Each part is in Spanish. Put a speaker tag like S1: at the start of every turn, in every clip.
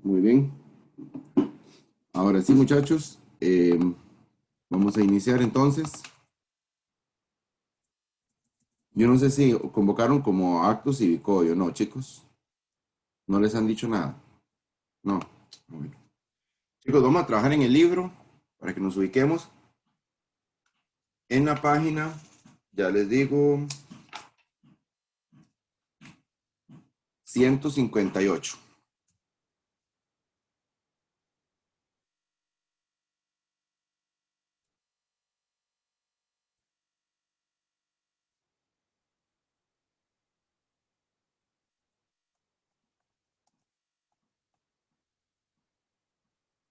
S1: Muy bien. Ahora sí, muchachos, vamos a iniciar entonces. Yo no sé si convocaron como acto cívico hoy o no, chicos. No les han dicho nada. No. Bueno. Chicos, vamos a trabajar en el libro para que nos ubiquemos en la página. Ya les digo, 158.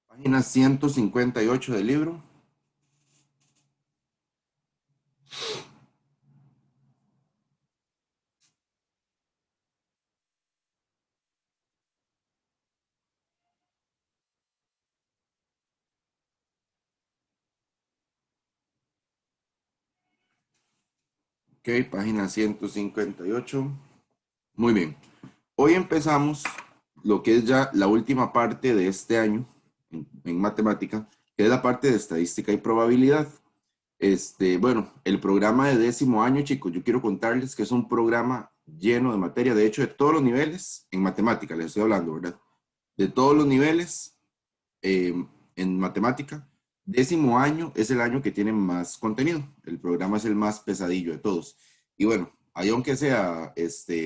S1: Página 158 del libro. Ok, página 158. Muy bien. Hoy empezamos lo que es ya la última parte de este año en matemática, que es la parte de estadística y probabilidad. Bueno, el programa de décimo año, chicos, yo quiero contarles que es un programa lleno de materia, de hecho, de todos los niveles en matemática, les estoy hablando, ¿verdad? De todos los niveles eh, en matemática. Décimo año es el año que tiene más contenido. El programa es el más pesadillo de todos. Y bueno, ahí aunque sea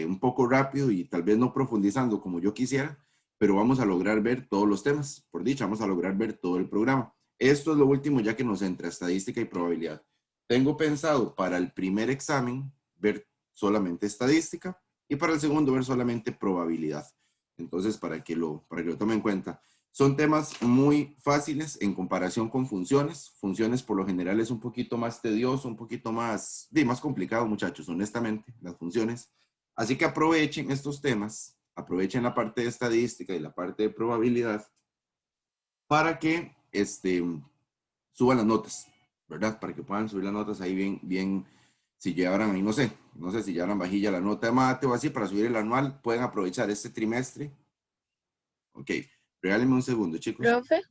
S1: un poco rápido y tal vez no profundizando como yo quisiera, pero vamos a lograr ver todos los temas. Por dicha, vamos a lograr ver todo el programa. Esto es lo último ya que nos entra estadística y probabilidad. Tengo pensado para el primer examen ver solamente estadística y para el segundo ver solamente probabilidad. Entonces, para que lo tomen en cuenta. Son temas muy fáciles en comparación con funciones. Funciones por lo general es un poquito más tedioso, un poquito más complicado, muchachos, honestamente, las funciones. Así que aprovechen estos temas, aprovechen la parte de estadística y la parte de probabilidad para que suban las notas, ¿verdad? Para que puedan subir las notas ahí bien, bien, si llevaran ahí, no sé si llevaran vajilla la nota de mate o así, para subir el anual, pueden aprovechar este trimestre. Ok, regálenme un segundo, chicos.
S2: Profe,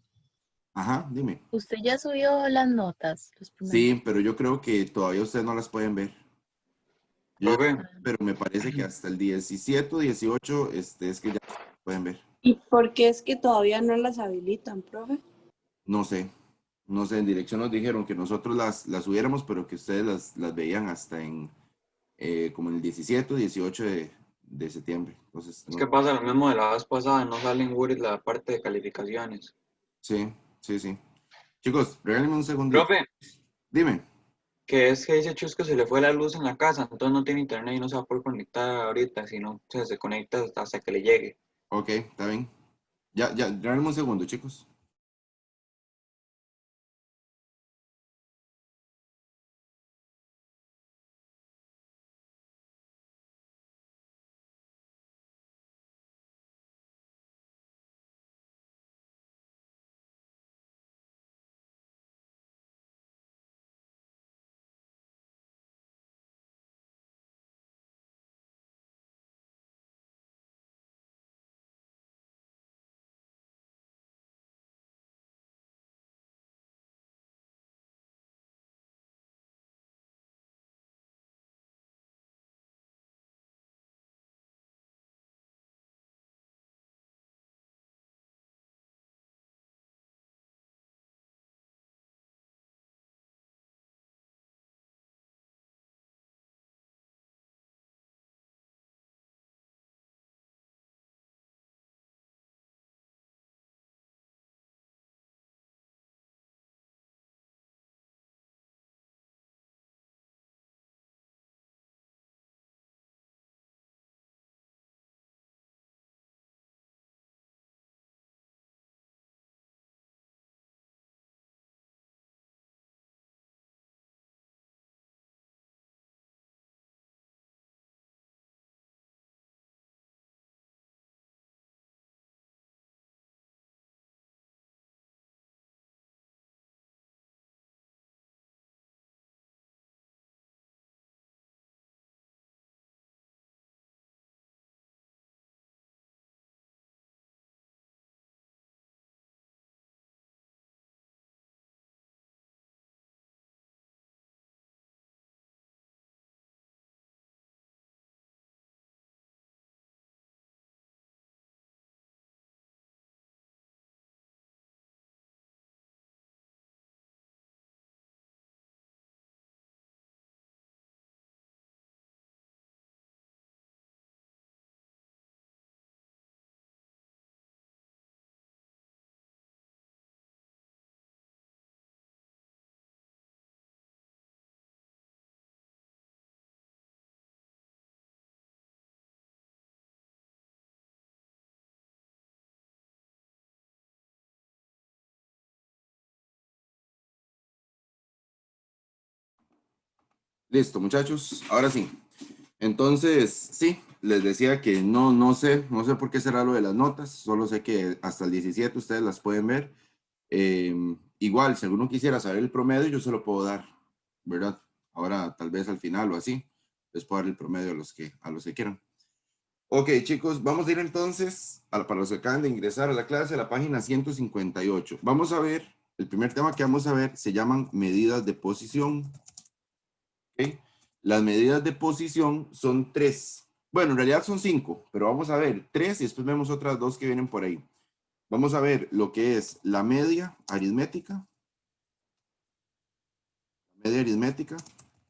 S1: Ajá, dime.
S2: usted ya subió las notas, los primeros.
S1: Sí, pero yo creo que todavía ustedes no las pueden ver.
S3: Profe,
S1: Pero me parece que hasta el 17 o 18, es que ya pueden ver.
S4: ¿Y por qué es que todavía no las habilitan, profe?
S1: No sé, no sé, en dirección nos dijeron que nosotros las subiéramos, pero que ustedes las veían hasta como en el 17 o 18 de septiembre. Entonces,
S3: es
S1: no,
S3: que pasa lo mismo de la vez pasada, no sale en Word la parte de calificaciones.
S1: sí, sí, sí. Chicos, regálenme un segundito.
S3: Profe,
S1: Dime.
S3: que es que dice Chus que se le fue la luz en la casa, entonces no tiene internet y no se va a poder conectar ahorita, sino se conecta hasta que le llegue.
S1: Ok, está bien. Ya, regálenme un segundo, chicos. Listo, muchachos. Ahora sí. Entonces, sí, les decía que no sé por qué será lo de las notas. Solo sé que hasta el 17 ustedes las pueden ver. Igual, si alguno quisiera saber el promedio, yo se lo puedo dar, ¿verdad? Ahora, tal vez al final o así, les puedo dar el promedio a los que quieran. Ok, chicos, vamos a ir entonces, para los que acaban de ingresar a la clase, a la página 158. Vamos a ver, el primer tema que vamos a ver se llaman medidas de posición. ¿Ok? Las medidas de posición son 3. Bueno, en realidad son 5, pero vamos a ver 3 y después vemos otras 2 que vienen por ahí. Vamos a ver lo que es la media aritmética. Media aritmética.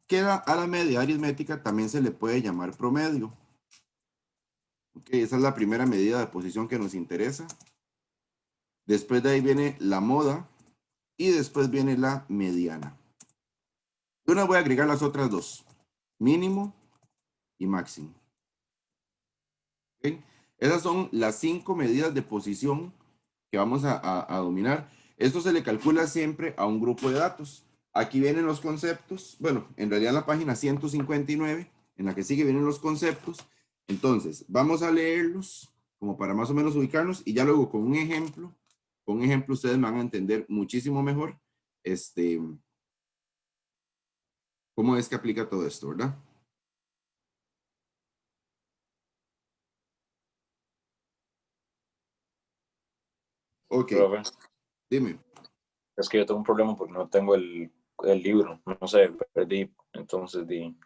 S1: Queda a la media aritmética también se le puede llamar promedio. Ok, esa es la primera medida de posición que nos interesa. Después de ahí viene la moda y después viene la mediana. Yo no voy a agregar las otras 2, mínimo y máximo. ¿Okay? Esas son las 5 medidas de posición que vamos a dominar. Esto se le calcula siempre a un grupo de datos. Aquí vienen los conceptos. Bueno, en realidad en la página 159, en la que sigue, vienen los conceptos. Entonces, vamos a leerlos como para más o menos ubicarnos y ya luego con un ejemplo ustedes van a entender muchísimo mejor cómo es que aplica todo esto, ¿verdad? Ok,
S5: Profe,
S1: dime.
S5: es que yo tengo un problema porque no tengo el libro, no sé, perdí, entonces di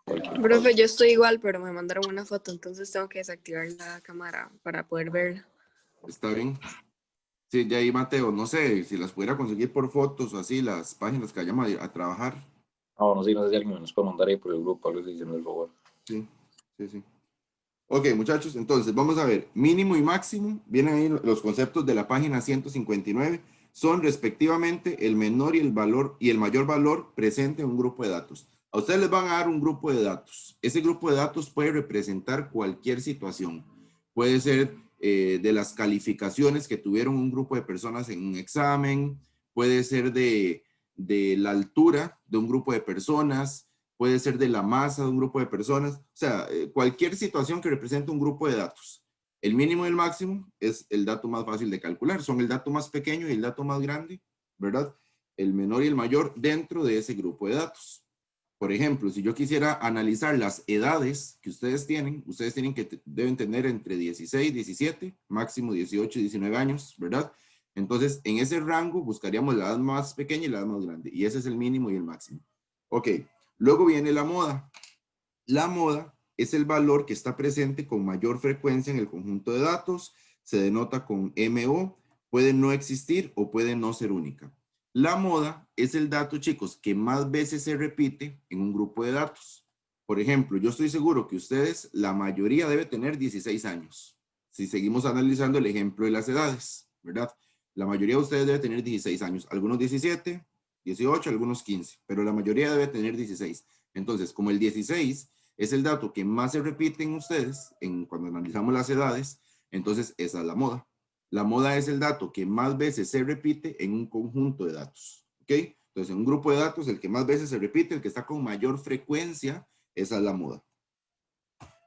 S5: cualquier cosa.
S4: Profe, yo estoy igual, pero me mandaron una foto, entonces tengo que desactivar la cámara para poder ver.
S1: ¿Está bien? Sí, ya ahí Mateo, no sé si las pudiera conseguir por fotos o así, las páginas que vayamos a trabajar.
S5: No, no sé si alguien me nos puede mandar ahí por el grupo, algo así, si me el favor.
S1: Sí, sí, sí. Ok, muchachos, entonces vamos a ver, mínimo y máximo, vienen ahí los conceptos de la página 159, son respectivamente el menor y el valor y el mayor valor presente en un grupo de datos. A ustedes les van a dar un grupo de datos. Ese grupo de datos puede representar cualquier situación. Puede ser de las calificaciones que tuvieron un grupo de personas en un examen, puede ser de la altura de un grupo de personas, puede ser de la masa de un grupo de personas, o sea, cualquier situación que represente un grupo de datos. El mínimo y el máximo es el dato más fácil de calcular, son el dato más pequeño y el dato más grande, ¿verdad? El menor y el mayor dentro de ese grupo de datos. Por ejemplo, si yo quisiera analizar las edades que ustedes tienen que deben tener entre 16, 17, máximo 18 y 19 años, ¿verdad? Entonces, en ese rango buscaríamos la edad más pequeña y la edad más grande, y ese es el mínimo y el máximo. Ok, luego viene la moda. La moda es el valor que está presente con mayor frecuencia en el conjunto de datos, se denota con MO, puede no existir o puede no ser única. La moda es el dato, chicos, que más veces se repite en un grupo de datos. Por ejemplo, yo estoy seguro que ustedes, la mayoría debe tener 16 años. Si seguimos analizando el ejemplo de las edades, ¿verdad? La mayoría de ustedes debe tener 16 años, algunos 17, 18, algunos 15, pero la mayoría debe tener 16. Entonces, como el 16 es el dato que más se repite en ustedes cuando analizamos las edades, entonces esa es la moda. La moda es el dato que más veces se repite en un conjunto de datos. ¿Ok? Entonces, en un grupo de datos, el que más veces se repite, el que está con mayor frecuencia, esa es la moda.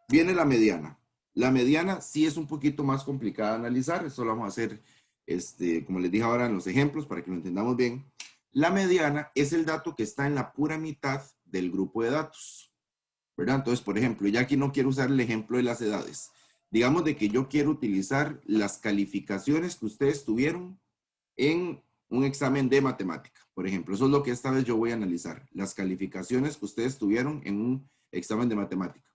S1: Viene la mediana. La mediana sí es un poquito más complicada de analizar. Esto lo vamos a hacer, como les dije ahora en los ejemplos, para que lo entendamos bien. La mediana es el dato que está en la pura mitad del grupo de datos, ¿verdad? Entonces, por ejemplo, ya aquí no quiero usar el ejemplo de las edades. Digamos de que yo quiero utilizar las calificaciones que ustedes tuvieron en un examen de matemática. Por ejemplo, eso es lo que esta vez yo voy a analizar. Las calificaciones que ustedes tuvieron en un examen de matemática.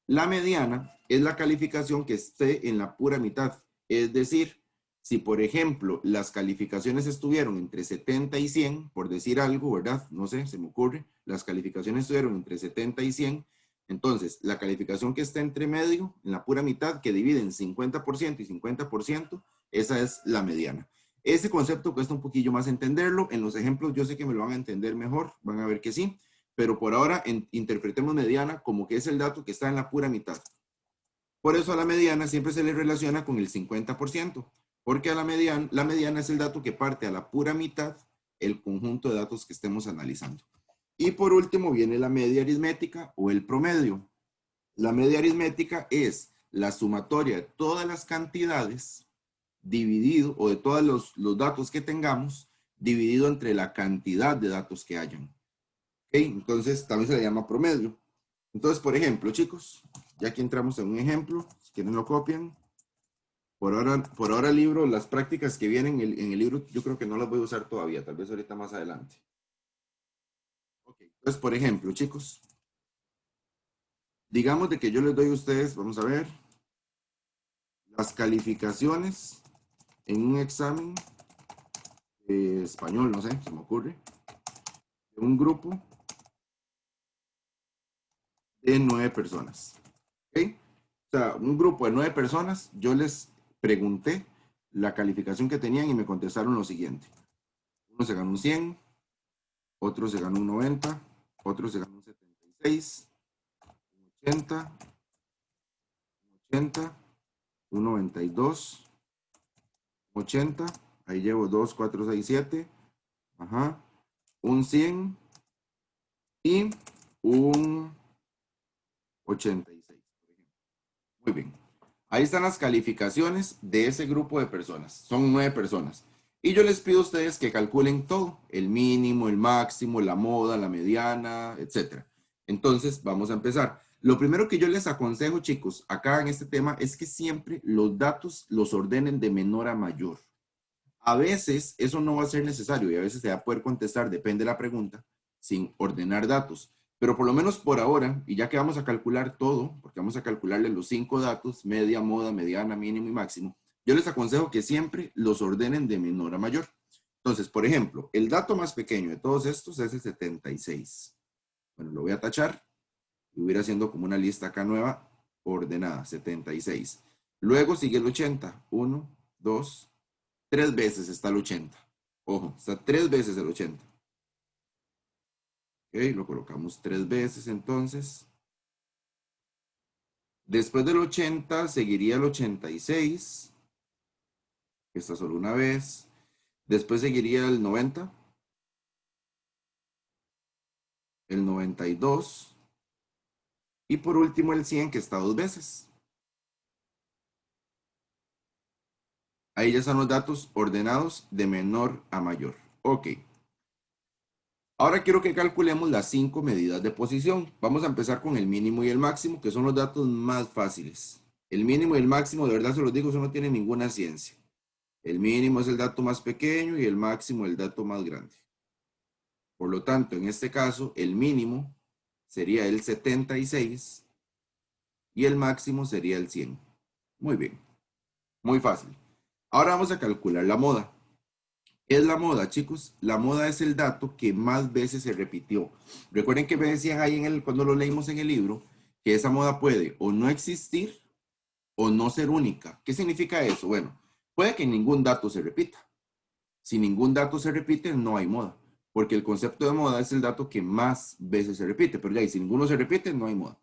S1: La mediana es la calificación que esté en la pura mitad. Es decir, si por ejemplo las calificaciones estuvieron entre 70 y 100, por decir algo, ¿verdad? No sé, se me ocurre. Las calificaciones estuvieron entre 70 y 100. Entonces, la calificación que está entre medio, en la pura mitad, que divide en 50% y 50%, esa es la mediana. Ese concepto cuesta un poquillo más entenderlo. En los ejemplos yo sé que me lo van a entender mejor, van a ver que sí, pero por ahora interpretemos mediana como que es el dato que está en la pura mitad. Por eso a la mediana siempre se le relaciona con el 50%, porque a la mediana es el dato que parte a la pura mitad el conjunto de datos que estemos analizando. Y por último viene la media aritmética o el promedio. La media aritmética es la sumatoria de todas las cantidades dividido, o de todos los datos que tengamos, dividido entre la cantidad de datos que hayan. ¿Ok? Entonces también se le llama promedio. Entonces, por ejemplo, chicos, ya aquí entramos en un ejemplo, si quieren lo copian. Por ahora el libro, las prácticas que vienen en el libro, yo creo que no las voy a usar todavía, tal vez ahorita más adelante. Ok, entonces, por ejemplo, chicos, digamos de que yo les doy a ustedes, vamos a ver, las calificaciones en un examen de español, no sé, se me ocurre, de un grupo de 9 personas. ¿Ok? O sea, un grupo de 9 personas, yo les pregunté la calificación que tenían y me contestaron lo siguiente. Uno se ganó un 100, otro se ganó un 90, otro se ganó un 76, un 80, un 80, un 92, 80, ahí llevo 2, 4, 6, 7, ajá, un 100 y un 86, por ejemplo. Muy bien. Ahí están las calificaciones de ese grupo de personas. Son 9 personas. Y yo les pido a ustedes que calculen todo. El mínimo, el máximo, la moda, la mediana, etc. Entonces, vamos a empezar. Lo primero que yo les aconsejo, chicos, acá en este tema, es que siempre los datos los ordenen de menor a mayor. A veces eso no va a ser necesario y a veces se va a poder contestar, depende de la pregunta, sin ordenar datos. Pero por lo menos por ahora, y ya que vamos a calcular todo, porque vamos a calcularle los 5 datos, media, moda, mediana, mínimo y máximo, yo les aconsejo que siempre los ordenen de menor a mayor. Entonces, por ejemplo, el dato más pequeño de todos estos es el 76. Bueno, lo voy a tachar y voy a ir haciendo como una lista acá nueva, ordenada, 76. Luego sigue el 80, 1, 2, 3 veces está el 80. Ojo, está 3 veces el 80. Ok, lo colocamos 3 veces entonces. Después del 80 seguiría el 86, que está solo una vez. Después seguiría el 90, el 92 y por último el 100, que está 2 veces. Ahí ya están los datos ordenados de menor a mayor. Ok. Ahora quiero que calculemos las 5 medidas de posición. Vamos a empezar con el mínimo y el máximo, que son los datos más fáciles. El mínimo y el máximo, de verdad se los digo, eso no tiene ninguna ciencia. El mínimo es el dato más pequeño y el máximo el dato más grande. Por lo tanto, en este caso, el mínimo sería el 76 y el máximo sería el 100. Muy bien. Muy fácil. Ahora vamos a calcular la moda. ¿Qué es la moda, chicos? La moda es el dato que más veces se repitió. Recuerden que me decían ahí cuando lo leímos en el libro, que esa moda puede o no existir o no ser única. ¿Qué significa eso? Bueno, puede que ningún dato se repita. Si ningún dato se repite, no hay moda. Porque el concepto de moda es el dato que más veces se repite. Pero ya, y si ninguno se repite, no hay moda.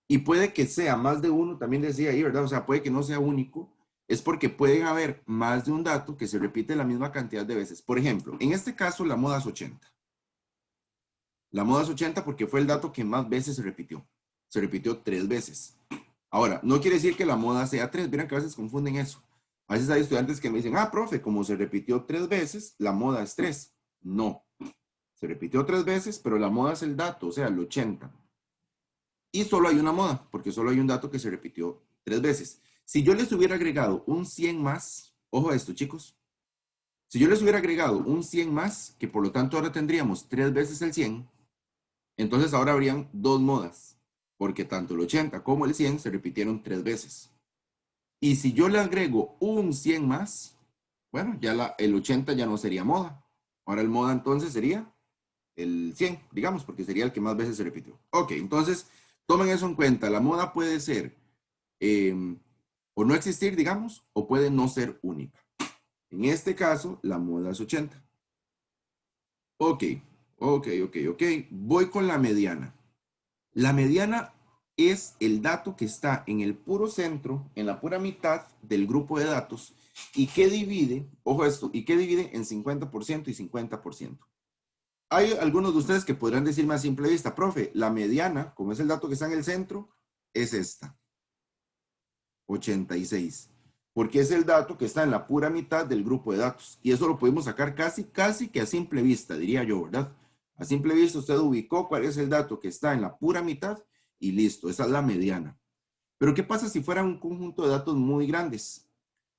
S1: Y puede que sea más de uno, también decía ahí, ¿verdad? O sea, puede que no sea único. Es porque pueden haber más de un dato que se repite la misma cantidad de veces. Por ejemplo, en este caso la moda es 80. La moda es 80 porque fue el dato que más veces se repitió. Se repitió 3 veces. Ahora, no quiere decir que la moda sea 3. Miren que a veces confunden eso. A veces hay estudiantes que me dicen, ah, profe, como se repitió 3 veces, la moda es 3. No. Se repitió 3 veces, pero la moda es el dato, o sea, el 80. Y solo hay una moda, porque solo hay un dato que se repitió 3 veces. Si yo les hubiera agregado un 100 más, ojo a esto, chicos. Si yo les hubiera agregado un 100 más, que por lo tanto ahora tendríamos 3 veces el 100, entonces ahora habrían 2 modas, porque tanto el 80 como el 100 se repitieron 3 veces. Y si yo le agrego un 100 más, bueno, ya el 80 ya no sería moda. Ahora el moda entonces sería el 100, digamos, porque sería el que más veces se repitió. Ok, entonces tomen eso en cuenta. La moda puede ser o no existir, digamos, o puede no ser única. En este caso, la moda es 80. Ok. Voy con la mediana. La mediana es el dato que está en el puro centro, en la pura mitad del grupo de datos y que divide, ojo esto, y que divide en 50% y 50%. Hay algunos de ustedes que podrán decirme a simple vista, profe, la mediana, como es el dato que está en el centro, es esta, 86. Porque es el dato que está en la pura mitad del grupo de datos. Y eso lo podemos sacar casi que a simple vista, diría yo, ¿verdad? A simple vista usted ubicó cuál es el dato que está en la pura mitad y listo, esa es la mediana. Pero ¿qué pasa si fuera un conjunto de datos muy grandes?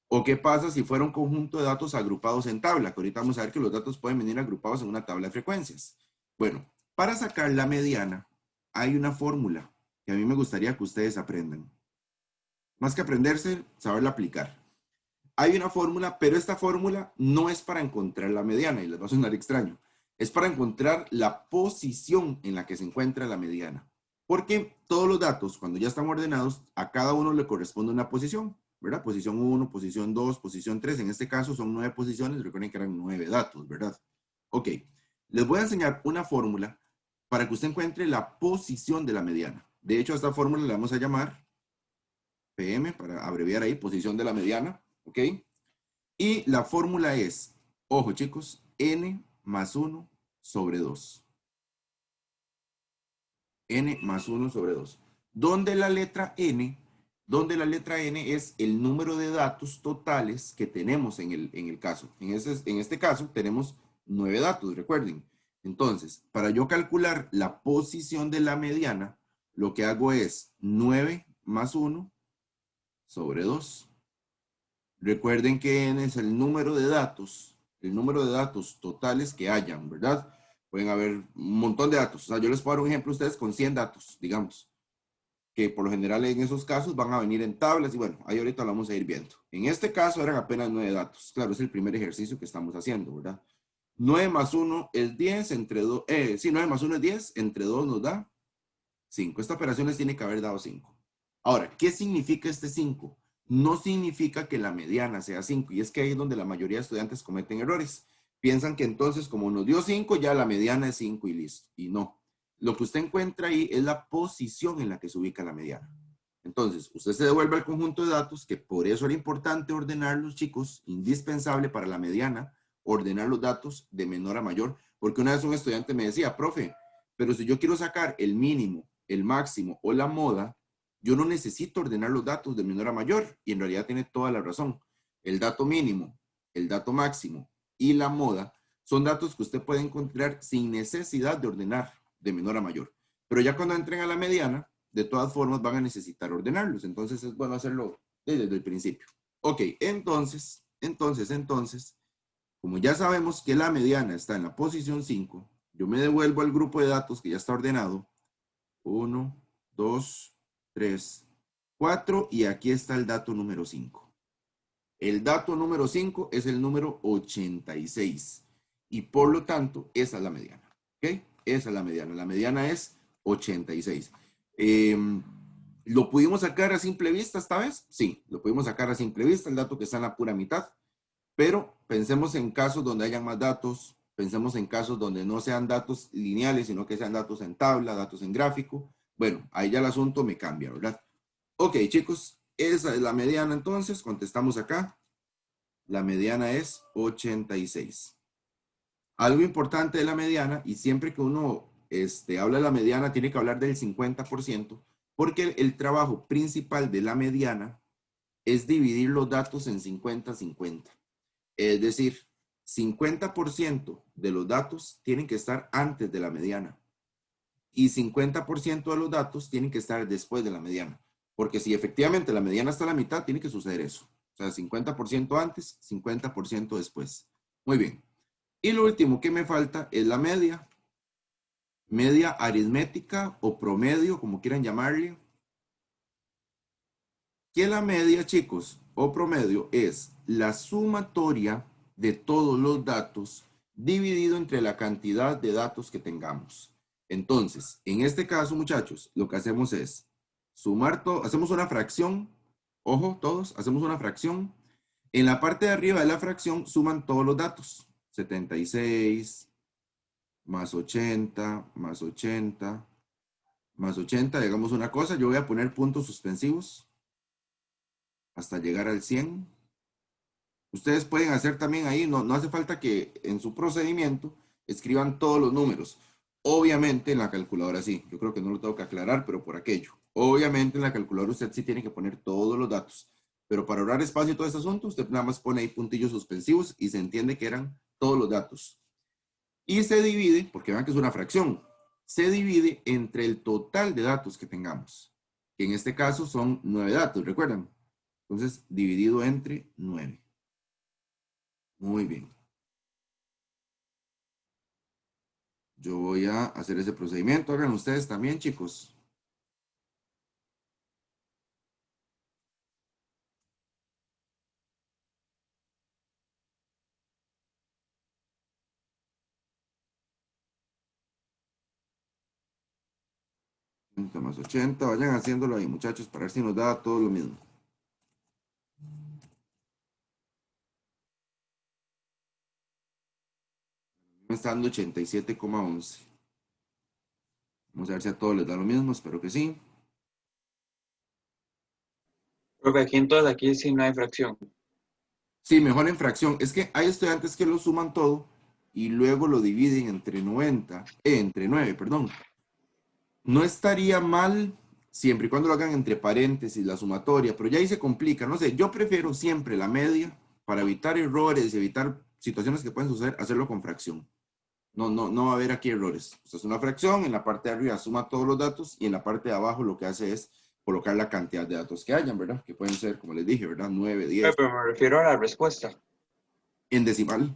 S1: ¿O qué pasa si fuera un conjunto de datos agrupados en tabla? Que ahorita vamos a ver que los datos pueden venir agrupados en una tabla de frecuencias. Bueno, para sacar la mediana hay una fórmula que a mí me gustaría que ustedes aprendan. Más que aprenderse, saberla aplicar. Hay una fórmula, pero esta fórmula no es para encontrar la mediana, y les va a sonar extraño. Es para encontrar la posición en la que se encuentra la mediana. Porque todos los datos, cuando ya están ordenados, a cada uno le corresponde una posición, ¿verdad? Posición 1, posición 2, posición 3. En este caso son 9 posiciones. Recuerden que eran 9 datos, ¿verdad? Ok. Les voy a enseñar una fórmula para que usted encuentre la posición de la mediana. De hecho, a esta fórmula le vamos a llamar PM, para abreviar ahí, posición de la mediana, ¿ok? Y la fórmula es, ojo chicos, n más 1 sobre 2. N más 1 sobre 2. Donde la letra N es el número de datos totales que tenemos en el caso. En este caso tenemos 9 datos, recuerden. Entonces, para yo calcular la posición de la mediana, lo que hago es 9 más 1 sobre 2. Recuerden que n es el número de datos totales que hayan, ¿verdad? Pueden haber un montón de datos. O sea, yo les puedo dar un ejemplo a ustedes con 100 datos, digamos, que por lo general en esos casos van a venir en tablas y bueno, ahí ahorita lo vamos a ir viendo. En este caso eran apenas 9 datos. Claro, es el primer ejercicio que estamos haciendo, ¿verdad? 9 más 1 es 10, entre 2, 9 más 1 es 10, entre 2 nos da 5. Esta operación les tiene que haber dado 5. Ahora, ¿qué significa este 5? No significa que la mediana sea 5, y es que ahí es donde la mayoría de estudiantes cometen errores. Piensan que entonces, como nos dio 5, ya la mediana es 5 y listo. Y no. Lo que usted encuentra ahí es la posición en la que se ubica la mediana. Entonces, usted se devuelve al conjunto de datos, que por eso era importante ordenarlos, chicos, indispensable para la mediana, ordenar los datos de menor a mayor, porque una vez un estudiante me decía, profe, pero si yo quiero sacar el mínimo, el máximo o la moda, yo no necesito ordenar los datos de menor a mayor, y en realidad tiene toda la razón. El dato mínimo, el dato máximo y la moda son datos que usted puede encontrar sin necesidad de ordenar de menor a mayor. Pero ya cuando entren a la mediana, de todas formas van a necesitar ordenarlos. Entonces es bueno hacerlo desde el principio. Ok, entonces, como ya sabemos que la mediana está en la posición 5, yo me devuelvo al grupo de datos que ya está ordenado. 1, 2, 3, 4 y aquí está el dato número 5. El dato número 5 es el número 86 y por lo tanto esa es la mediana. ¿Ok? Esa es la mediana. La mediana es 86. ¿Lo pudimos sacar a simple vista esta vez? Sí, lo pudimos sacar a simple vista, el dato que está en la pura mitad. Pero pensemos en casos donde hayan más datos, pensemos en casos donde no sean datos lineales, sino que sean datos en tabla, datos en gráfico. Bueno, ahí ya el asunto me cambia, ¿verdad? Ok, chicos, esa es la mediana entonces, contestamos acá. La mediana es 86. Algo importante de la mediana, y siempre que uno habla de la mediana, tiene que hablar del 50%, porque el trabajo principal de la mediana es dividir los datos en 50-50. Es decir, 50% de los datos tienen que estar antes de la mediana y 50% de los datos tienen que estar después de la mediana. Porque si efectivamente la mediana está a la mitad, tiene que suceder eso. O sea, 50% antes, 50% después. Muy bien. Y lo último que me falta es la media. Media aritmética o promedio, como quieran llamarle. Que la media, chicos, o promedio es la sumatoria de todos los datos dividido entre la cantidad de datos que tengamos. Entonces, en este caso, muchachos, lo que hacemos es sumar todo, hacemos una fracción, ojo todos, hacemos una fracción. En la parte de arriba de la fracción suman todos los datos, 76, más 80, más 80, más 80, digamos una cosa, yo voy a poner puntos suspensivos hasta llegar al 100. Ustedes pueden hacer también ahí, no hace falta que en su procedimiento escriban todos los números. Obviamente en la calculadora sí, yo creo que no lo tengo que aclarar, pero por aquello. Obviamente en la calculadora usted sí tiene que poner todos los datos, pero para ahorrar espacio y todo este asunto, usted nada más pone ahí puntillos suspensivos y se entiende que eran todos los datos. Y se divide, porque vean que es una fracción, se divide entre el total de datos que tengamos, que en este caso son 9 datos, ¿recuerdan? Entonces, dividido entre 9. Muy bien. Yo voy a hacer ese procedimiento. Hagan ustedes también, chicos. Más 80. Vayan haciéndolo ahí, muchachos, para ver si nos da todo lo mismo. Me está dando 87,11. Vamos a ver si a todos les da lo mismo. Espero que sí.
S3: Profe, aquí entonces, aquí sí no hay fracción.
S1: Sí, mejor en fracción. Es que hay estudiantes que lo suman todo y luego lo dividen entre 90, entre 9, perdón. No estaría mal siempre y cuando lo hagan entre paréntesis, la sumatoria, pero ya ahí se complica. No sé, yo prefiero siempre la media para evitar errores y evitar situaciones que pueden suceder, hacerlo con fracción. No va a haber aquí errores. Esto es una fracción, en la parte de arriba suma todos los datos y en la parte de abajo lo que hace es colocar la cantidad de datos que hayan, ¿verdad? Que pueden ser, como les dije, ¿verdad? 9, 10,
S3: Pero me refiero a la respuesta,
S1: en decimal.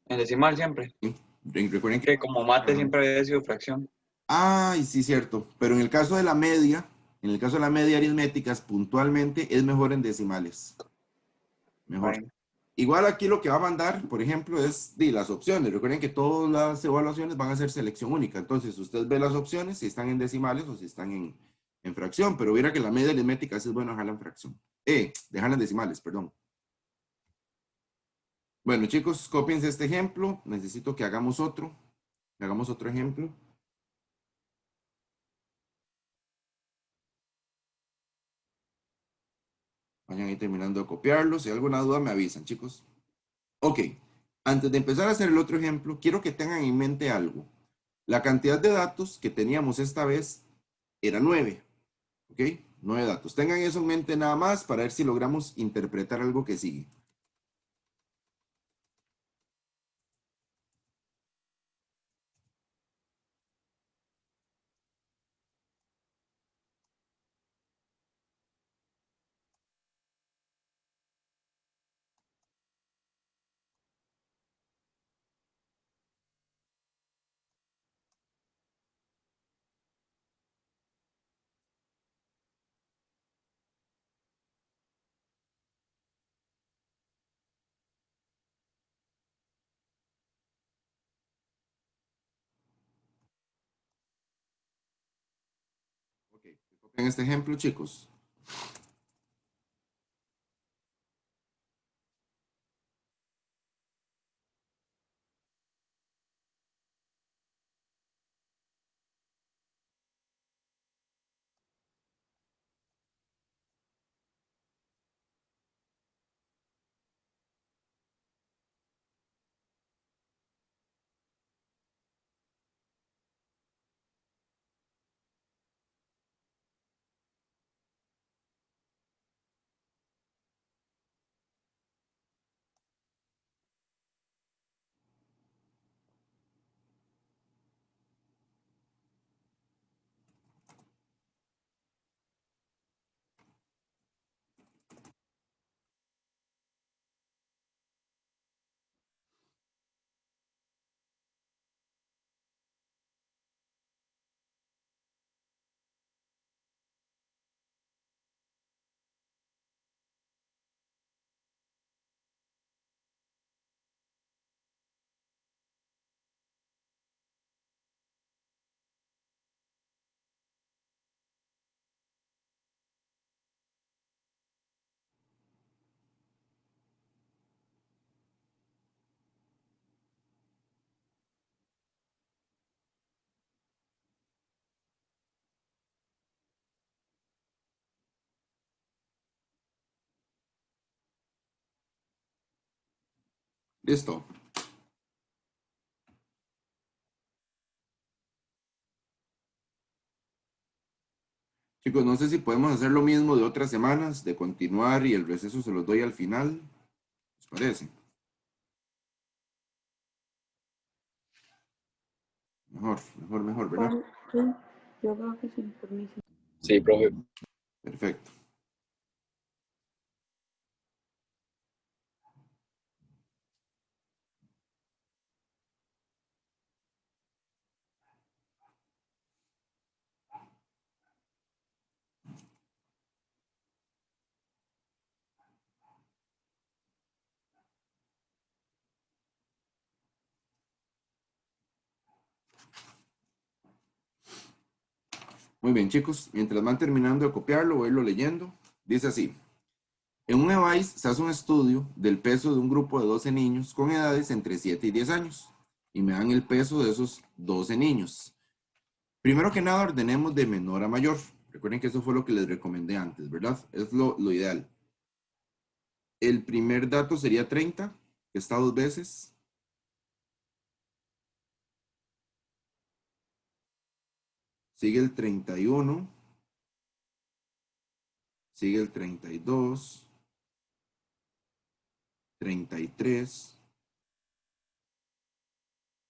S3: en decimal siempre.
S1: ¿Sí? Recuerden que...
S3: Que como mate siempre había sido fracción.
S1: Ay, sí, cierto. Pero en el caso de la media, en el caso de la media aritméticas, puntualmente es mejor en decimales. Mejor.
S3: Bueno,
S1: Igual aquí lo que va a mandar, por ejemplo, es las opciones. Recuerden que todas las evaluaciones van a ser selección única. Entonces, usted ve las opciones si están en decimales o si están en fracción. Pero mira que la media aritmética sí es bueno dejarla en fracción. Dejarla en decimales, perdón. Bueno, chicos, cópiense este ejemplo. Necesito que hagamos otro. Que hagamos otro ejemplo. Vayan ahí terminando de copiarlo. Si hay alguna duda, me avisan, chicos. Ok, antes de empezar a hacer el otro ejemplo, quiero que tengan en mente algo. La cantidad de datos que teníamos esta vez era 9, ¿ok? 9 datos. Tengan eso en mente nada más para ver si logramos interpretar algo que sigue. Ok, copian este ejemplo, chicos. Listo. Chicos, no sé si podemos hacer lo mismo de otras semanas, de continuar y el receso se los doy al final. ¿Les parece? Mejor, ¿verdad?
S6: Sí, yo creo que sí, por mí sí.
S5: Sí, profe.
S1: Perfecto. Muy bien, chicos. Mientras van terminando de copiarlo, voy a irlo leyendo. Dice así. En un EVAIS se hace un estudio del peso de un grupo de 12 niños con edades entre 7 y 10 años. Y me dan el peso de esos 12 niños. Primero que nada, ordenemos de menor a mayor. Recuerden que eso fue lo que les recomendé antes, ¿verdad? Es lo ideal. El primer dato sería 30, que está 2 veces. Sigue el 31. Sigue el 32. 33.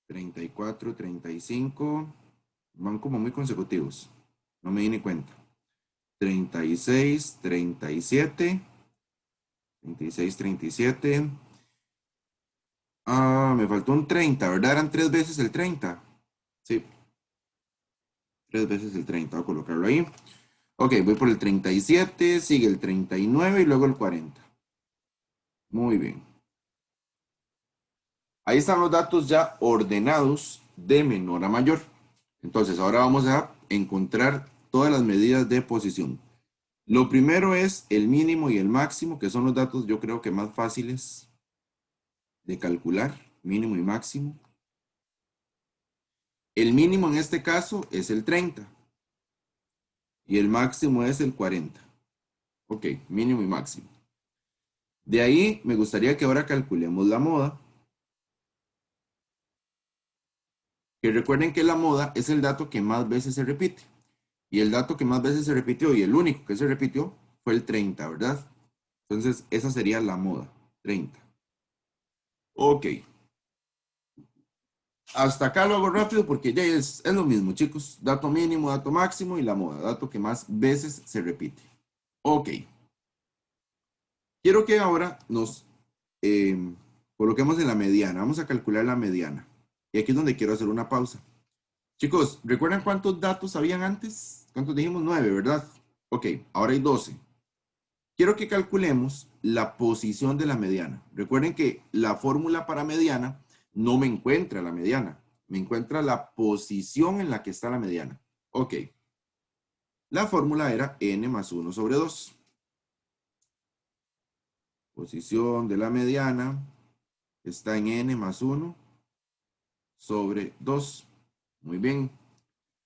S1: 34, 35. Van como muy consecutivos. No me di ni cuenta. 36, 37. 36, 37. Ah, me faltó un 30, ¿verdad? Eran 3 veces el 30. Sí. 3 veces el 30. Voy a colocarlo ahí. Ok, voy por el 37, sigue el 39 y luego el 40. Muy bien. Ahí están los datos ya ordenados de menor a mayor. Entonces, ahora vamos a encontrar todas las medidas de posición. Lo primero es el mínimo y el máximo, que son los datos yo creo que más fáciles de calcular, mínimo y máximo. El mínimo en este caso es el 30 y el máximo es el 40. Ok, mínimo y máximo. De ahí me gustaría que ahora calculemos la moda. Que recuerden que la moda es el dato que más veces se repite. Y el dato que más veces se repitió y el único que se repitió fue el 30, ¿verdad? Entonces, esa sería la moda, 30. Ok. Hasta acá lo hago rápido porque ya es lo mismo, chicos. Dato mínimo, dato máximo y la moda, dato que más veces se repite. Ok. Quiero que ahora nos coloquemos en la mediana. Vamos a calcular la mediana. Y aquí es donde quiero hacer una pausa. Chicos, ¿recuerdan cuántos datos habían antes? ¿Cuántos dijimos? 9, ¿verdad? Ok, ahora hay 12. Quiero que calculemos la posición de la mediana. Recuerden que la fórmula para mediana no me encuentra la mediana. Me encuentra la posición en la que está la mediana. Ok. La fórmula era n más 1 sobre 2. Posición de la mediana está en n más 1 sobre 2. Muy bien.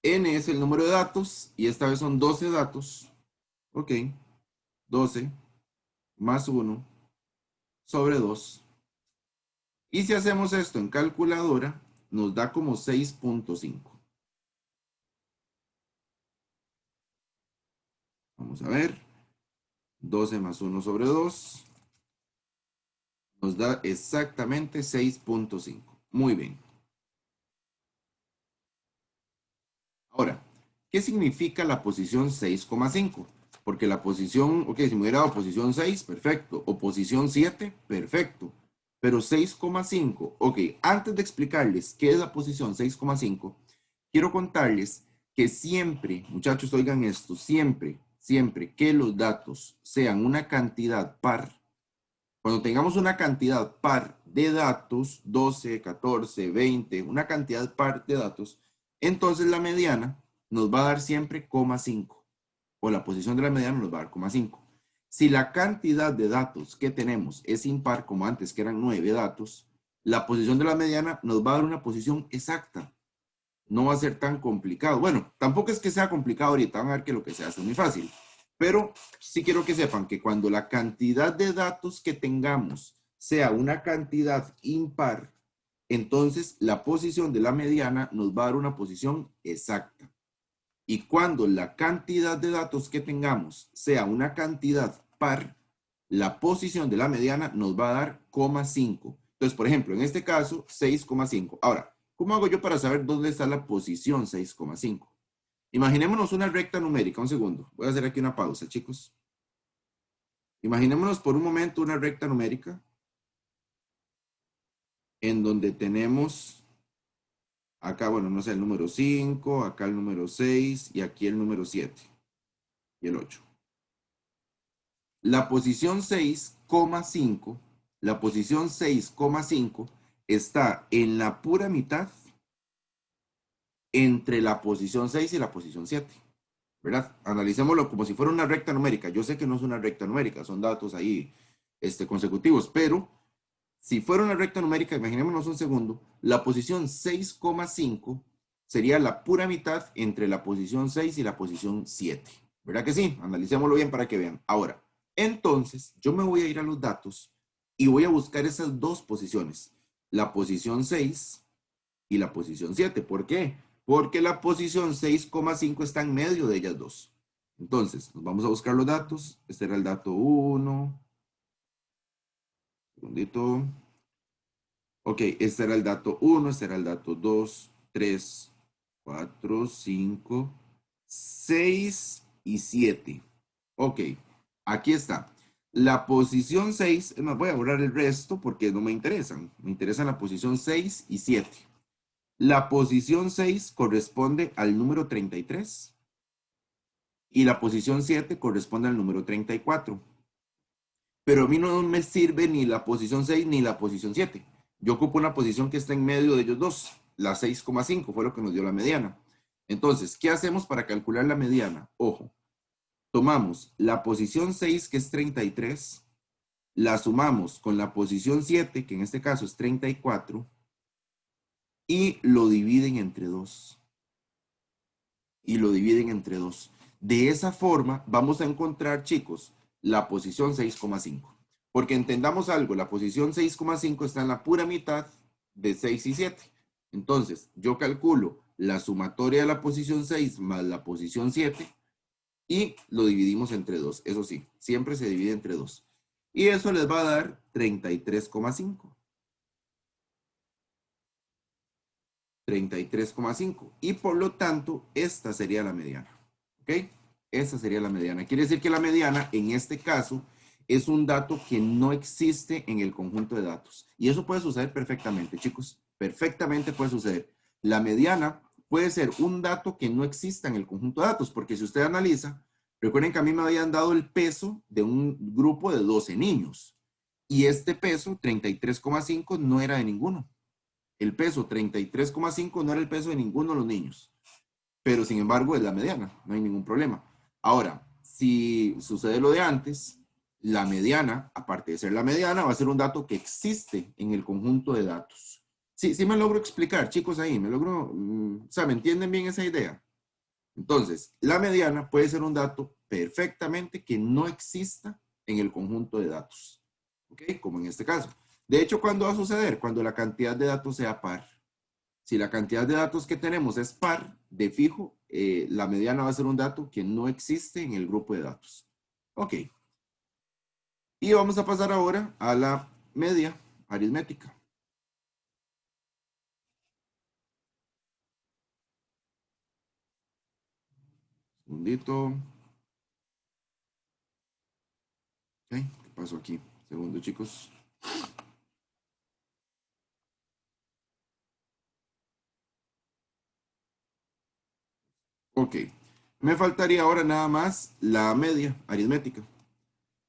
S1: N es el número de datos y esta vez son 12 datos. Ok. 12 más 1 sobre 2. Y si hacemos esto en calculadora, nos da como 6.5. Vamos a ver. 12 más 1 sobre 2. Nos da exactamente 6.5. Muy bien. Ahora, ¿qué significa la posición 6,5? Porque la posición, ok, si me hubiera dado posición 6, perfecto. O posición 7, perfecto. Pero 6,5, ok, antes de explicarles qué es la posición 6,5, quiero contarles que siempre, muchachos, oigan esto, siempre que los datos sean una cantidad par, cuando tengamos una cantidad par de datos, 12, 14, 20, una cantidad par de datos, entonces la mediana nos va a dar siempre 0,5. O la posición de la mediana nos va a dar 0,5. Si la cantidad de datos que tenemos es impar, como antes que eran 9 datos, la posición de la mediana nos va a dar una posición exacta. No va a ser tan complicado. Bueno, tampoco es que sea complicado ahorita, van a ver que lo que se hace es muy fácil. Pero sí quiero que sepan que cuando la cantidad de datos que tengamos sea una cantidad impar, entonces la posición de la mediana nos va a dar una posición exacta. Y cuando la cantidad de datos que tengamos sea una cantidad par, la posición de la mediana nos va a dar 0,5. Entonces, por ejemplo, en este caso, 6,5. Ahora, ¿cómo hago yo para saber dónde está la posición 6,5? Imaginémonos una recta numérica. Un segundo. Voy a hacer aquí una pausa, chicos. Imaginémonos por un momento una recta numérica en donde tenemos acá, bueno, no sé, el número 5, acá el número 6 y aquí el número 7 y el 8. La posición 6,5, la posición 6,5 está en la pura mitad entre la posición 6 y la posición 7, ¿verdad? Analicémoslo como si fuera una recta numérica. Yo sé que no es una recta numérica, son datos ahí consecutivos, pero si fuera una recta numérica, imaginémonos un segundo, la posición 6,5 sería la pura mitad entre la posición 6 y la posición 7. ¿Verdad que sí? Analicémoslo bien para que vean. Ahora, entonces, yo me voy a ir a los datos y voy a buscar esas dos posiciones, la posición 6 y la posición 7. ¿Por qué? Porque la posición 6,5 está en medio de ellas dos. Entonces, nos vamos a buscar los datos. Este era el dato 1. Segundito. Ok, este era el dato 1, este era el dato 2, 3, 4, 5, 6 y 7. Ok, aquí está. La posición 6, me voy a borrar el resto porque no me interesan. Me interesan la posición 6 y 7. La posición 6 corresponde al número 33 y la posición 7 corresponde al número 34. Pero a mí no me sirve ni la posición 6 ni la posición 7. Yo ocupo una posición que está en medio de ellos dos. La 6,5 fue lo que nos dio la mediana. Entonces, ¿qué hacemos para calcular la mediana? Ojo, tomamos la posición 6, que es 33, la sumamos con la posición 7, que en este caso es 34, y lo dividen entre 2. Y lo dividen entre 2. De esa forma, vamos a encontrar, chicos, la posición 6,5. Porque entendamos algo, la posición 6,5 está en la pura mitad de 6 y 7. Entonces, yo calculo la sumatoria de la posición 6 más la posición 7 y lo dividimos entre 2. Eso sí, siempre se divide entre 2. Y eso les va a dar 33,5. 33,5. Y por lo tanto, esta sería la mediana. ¿Ok? Esta sería la mediana. Quiere decir que la mediana, en este caso, es un dato que no existe en el conjunto de datos. Y eso puede suceder perfectamente, chicos. Perfectamente puede suceder. La mediana puede ser un dato que no exista en el conjunto de datos, porque si usted analiza, recuerden que a mí me habían dado el peso de un grupo de 12 niños. Y este peso, 33,5, no era de ninguno. El peso 33,5 no era el peso de ninguno de los niños. Pero sin embargo es la mediana, no hay ningún problema. Ahora, si sucede lo de antes, la mediana, aparte de ser la mediana, va a ser un dato que existe en el conjunto de datos. Sí, sí me logro explicar, chicos, ahí, me logro, o sea, ¿me entienden bien esa idea? Entonces, la mediana puede ser un dato perfectamente que no exista en el conjunto de datos. ¿Ok? Como en este caso. De hecho, ¿cuándo va a suceder? Cuando la cantidad de datos sea par. Si la cantidad de datos que tenemos es par, de fijo, la mediana va a ser un dato que no existe en el grupo de datos. Ok. Y vamos a pasar ahora a la media aritmética. Segundito. Ok, ¿qué pasó aquí? Segundo, chicos. Ok. Me faltaría ahora nada más la media aritmética.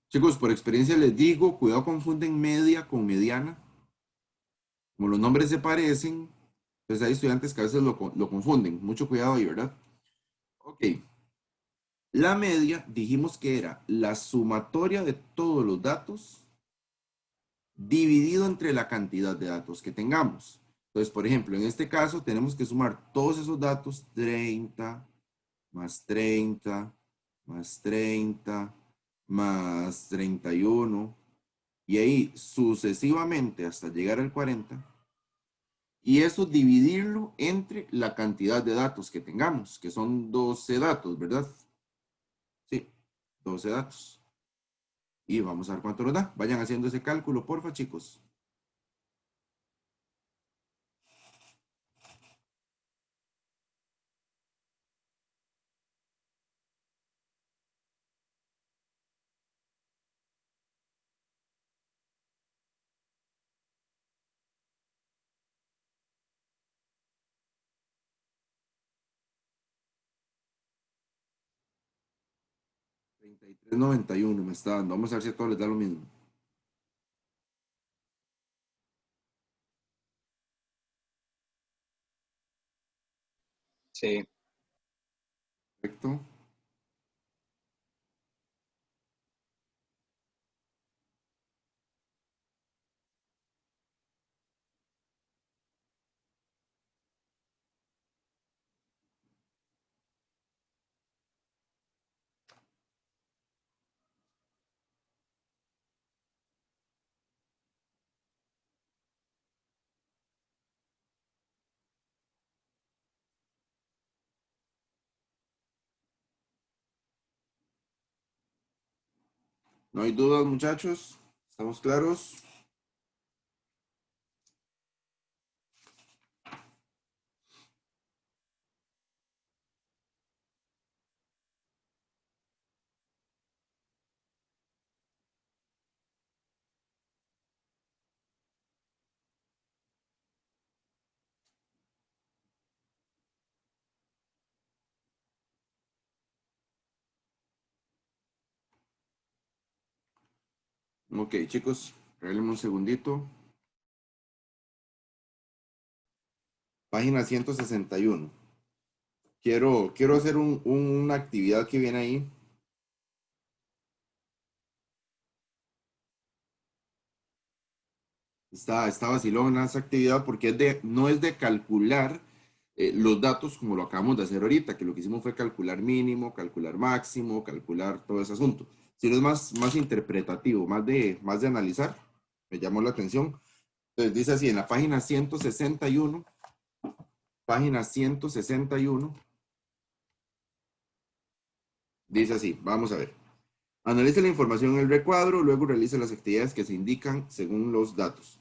S1: Chicos, por experiencia les digo, cuidado, confunden media con mediana. Como los nombres se parecen, pues hay estudiantes que a veces lo confunden. Mucho cuidado ahí, ¿verdad? Ok. La media dijimos que era la sumatoria de todos los datos dividido entre la cantidad de datos que tengamos. Entonces, por ejemplo, en este caso tenemos que sumar todos esos datos, 30, más 30, más 30, más 31, y ahí sucesivamente hasta llegar al 40. y eso dividirlo entre la cantidad de datos que tengamos, que son 12 datos, ¿verdad? Sí, 12 datos. Y vamos a ver cuánto nos da. Vayan haciendo ese cálculo, porfa, chicos. $33.91 me está dando. Vamos a ver si a todos les da lo mismo.
S3: Sí.
S1: Perfecto. No hay dudas, muchachos. ¿Estamos claros? Ok, chicos, regálenme un segundito. Página 161. Quiero hacer una actividad que viene ahí. Está vacilona esa actividad porque no es de calcular los datos como lo acabamos de hacer ahorita, que lo que hicimos fue calcular mínimo, calcular máximo, calcular todo ese asunto. Sino es más interpretativo, más de analizar. Me llamó la atención. Entonces dice así, en la página 161, dice así, vamos a ver. Analice la información en el recuadro, luego realice las actividades que se indican según los datos.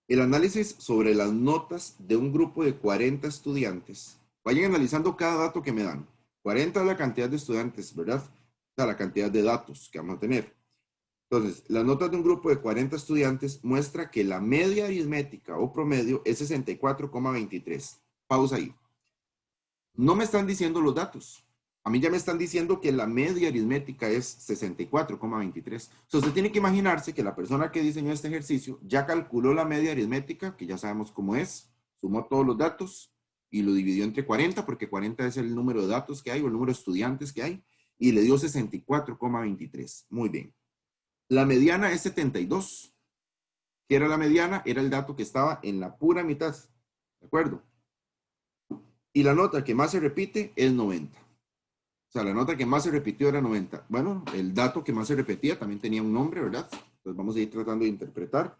S1: El análisis sobre las notas de un grupo de 40 estudiantes. Vayan analizando cada dato que me dan. 40 es la cantidad de estudiantes, ¿verdad? O sea, la cantidad de datos que vamos a tener. Entonces, las notas de un grupo de 40 estudiantes muestra que la media aritmética o promedio es 64,23. Pausa ahí. No me están diciendo los datos. A mí ya me están diciendo que la media aritmética es 64,23. Entonces, usted tiene que imaginarse que la persona que diseñó este ejercicio ya calculó la media aritmética, que ya sabemos cómo es, sumó todos los datos y lo dividió entre 40, porque 40 es el número de datos que hay o el número de estudiantes que hay, y le dio 64,23. Muy bien. La mediana es 72. ¿Qué era la mediana? Era el dato que estaba en la pura mitad. ¿De acuerdo? Y la nota que más se repite es 90. O sea, la nota que más se repitió era 90. Bueno, el dato que más se repetía también tenía un nombre, ¿verdad? Entonces vamos a ir tratando de interpretar.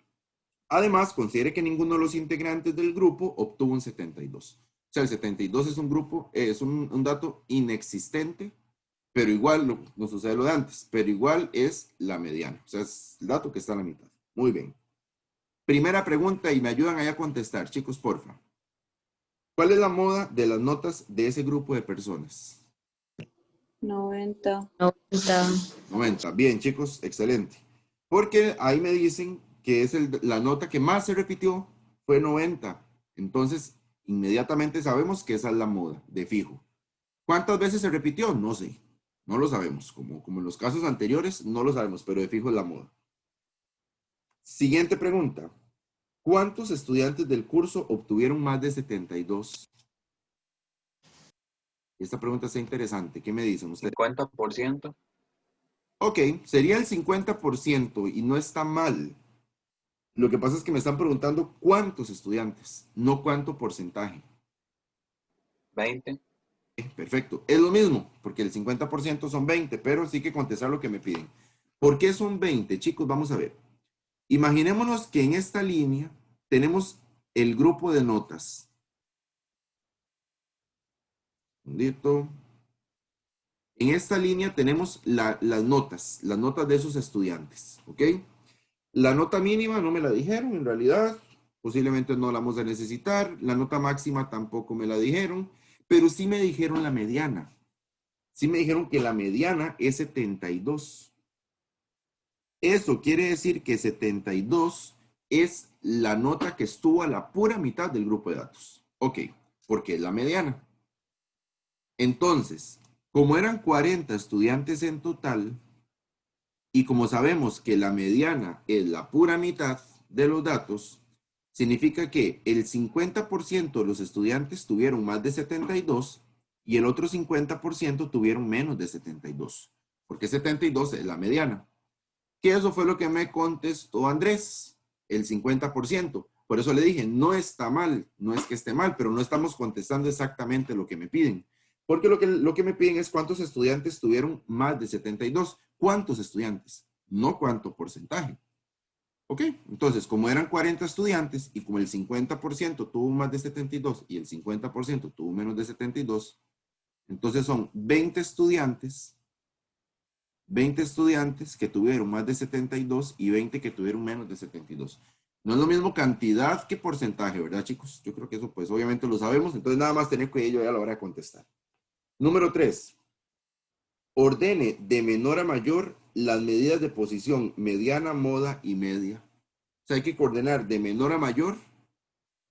S1: Además, considere que ninguno de los integrantes del grupo obtuvo un 72. O sea, el 72 es un grupo, es un dato inexistente, pero igual no sucede lo de antes, pero igual es la mediana. O sea, es el dato que está a la mitad. Muy bien. Primera pregunta y me ayudan ahí a contestar, chicos, porfa. ¿Cuál es la moda de las notas de ese grupo de personas?
S6: 90.
S1: 90. Bien, chicos, excelente. Porque ahí me dicen que es la nota que más se repitió fue 90. Entonces, inmediatamente sabemos que esa es la moda, de fijo. ¿Cuántas veces se repitió? No sé. No lo sabemos. Como en los casos anteriores, no lo sabemos, pero de fijo es la moda. Siguiente pregunta. ¿Cuántos estudiantes del curso obtuvieron más de 72? Esta pregunta está interesante. ¿Qué me dicen ustedes?
S3: 50%.
S1: Ok, sería el 50% y no está mal. Lo que pasa es que me están preguntando cuántos estudiantes, no cuánto porcentaje.
S3: 20.
S1: Perfecto, es lo mismo, porque el 50% son 20, pero sí que contestar lo que me piden. ¿Por qué son 20? Chicos, vamos a ver. Imaginémonos que en esta línea tenemos el grupo de notas. Un segundito. En esta línea tenemos las notas de esos estudiantes, ¿ok? La nota mínima no me la dijeron, en realidad, posiblemente no la vamos a necesitar. La nota máxima tampoco me la dijeron, pero sí me dijeron la mediana. Sí me dijeron que la mediana es 72. Eso quiere decir que 72 es la nota que estuvo a la pura mitad del grupo de datos. Ok, porque es la mediana. Entonces, como eran 40 estudiantes en total, y como sabemos que la mediana es la pura mitad de los datos, significa que el 50% de los estudiantes tuvieron más de 72 y el otro 50% tuvieron menos de 72, porque 72 es la mediana. Que eso fue lo que me contestó Andrés, el 50%. Por eso le dije, no está mal, no es que esté mal, pero no estamos contestando exactamente lo que me piden. Porque lo que me piden es cuántos estudiantes tuvieron más de 72. ¿Cuántos estudiantes? No cuánto porcentaje. ¿Ok? Entonces, como eran 40 estudiantes y como el 50% tuvo más de 72 y el 50% tuvo menos de 72, entonces son 20 estudiantes que tuvieron más de 72 y 20 que tuvieron menos de 72. No es lo mismo cantidad que porcentaje, ¿verdad, chicos? Yo creo que eso, pues, obviamente lo sabemos. Entonces, nada más tener cuidado a la hora de contestar. Número 3. Ordene de menor a mayor las medidas de posición mediana, moda y media. O sea, hay que coordinar de menor a mayor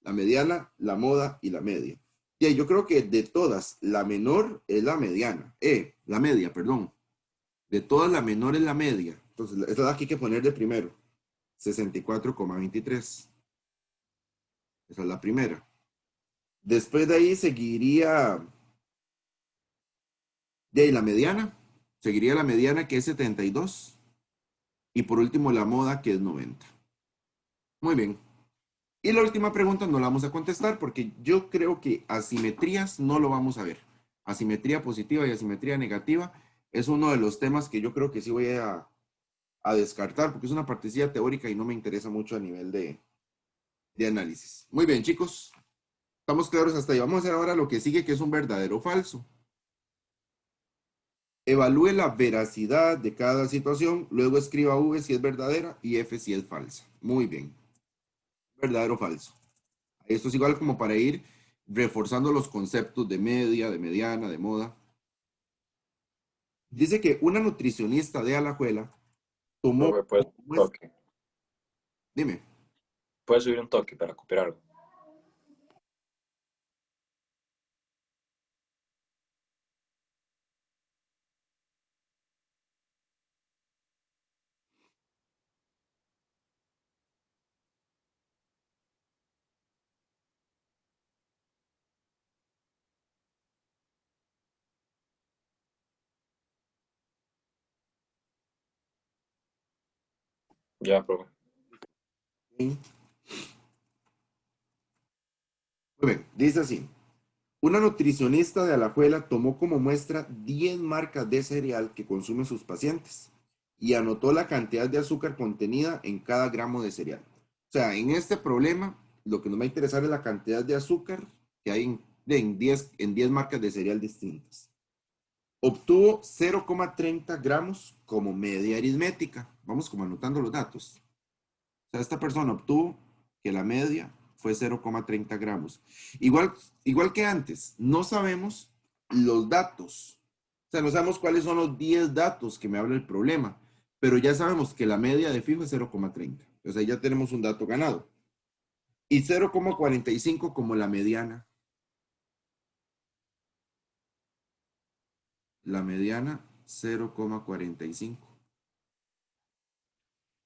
S1: la mediana, la moda y la media. Y yo creo que de todas, la menor es la mediana. La media, perdón. De todas, la menor es la media. Entonces, esa es la que hay que poner de primero. 64,23. Esa es la primera. Después de ahí seguiría de ahí la mediana. Seguiría la mediana, que es 72. Y por último, la moda, que es 90. Muy bien. Y la última pregunta no la vamos a contestar porque yo creo que asimetrías no lo vamos a ver. Asimetría positiva y asimetría negativa es uno de los temas que yo creo que sí voy a descartar porque es una partecilla teórica y no me interesa mucho a nivel de análisis. Muy bien, chicos. Estamos claros hasta ahí. Vamos a hacer ahora lo que sigue, que es un verdadero o falso. Evalúe la veracidad de cada situación, luego escriba V si es verdadera y F si es falsa. Muy bien. Verdadero o falso. Esto es igual como para ir reforzando los conceptos de media, de mediana, de moda. Dice que una nutricionista de Alajuela tomó...
S5: Profe, ¿puedes subir un toque?
S1: Dime.
S5: ¿Puedes subir un toque para copiar algo? Ya, profe.
S1: Muy bien, dice así. Una nutricionista de Alajuela tomó como muestra 10 marcas de cereal que consumen sus pacientes y anotó la cantidad de azúcar contenida en cada gramo de cereal. O sea, en este problema, lo que nos va a interesar es la cantidad de azúcar que hay en 10 marcas de cereal distintas. Obtuvo 0,30 gramos como media aritmética. Vamos como anotando los datos. O sea, esta persona obtuvo que la media fue 0,30 gramos. Igual que antes, no sabemos los datos. O sea, no sabemos cuáles son los 10 datos que me habla el problema, pero ya sabemos que la media de fijo es 0,30. O sea, ya tenemos un dato ganado. Y 0,45 como la mediana. La mediana, 0,45.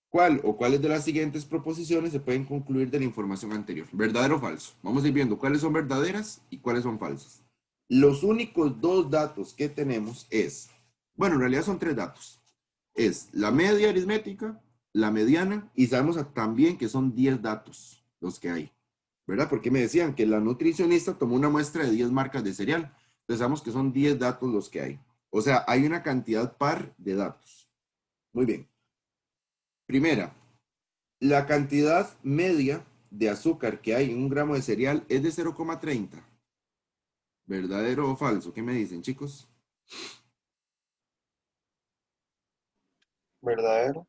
S1: ¿Cuál o cuáles de las siguientes proposiciones se pueden concluir de la información anterior? ¿Verdadero o falso? Vamos a ir viendo cuáles son verdaderas y cuáles son falsas. Los únicos dos datos que tenemos es, bueno, en realidad son 3 datos. Es la media aritmética, la mediana, y sabemos también que son 10 datos los que hay, ¿verdad? Porque me decían que la nutricionista tomó una muestra de 10 marcas de cereal. Entonces sabemos que son 10 datos los que hay. O sea, hay una cantidad par de datos. Muy bien. Primera, la cantidad media de azúcar que hay en un gramo de cereal es de 0,30. ¿Verdadero o falso? ¿Qué me dicen, chicos?
S3: ¿Verdadero?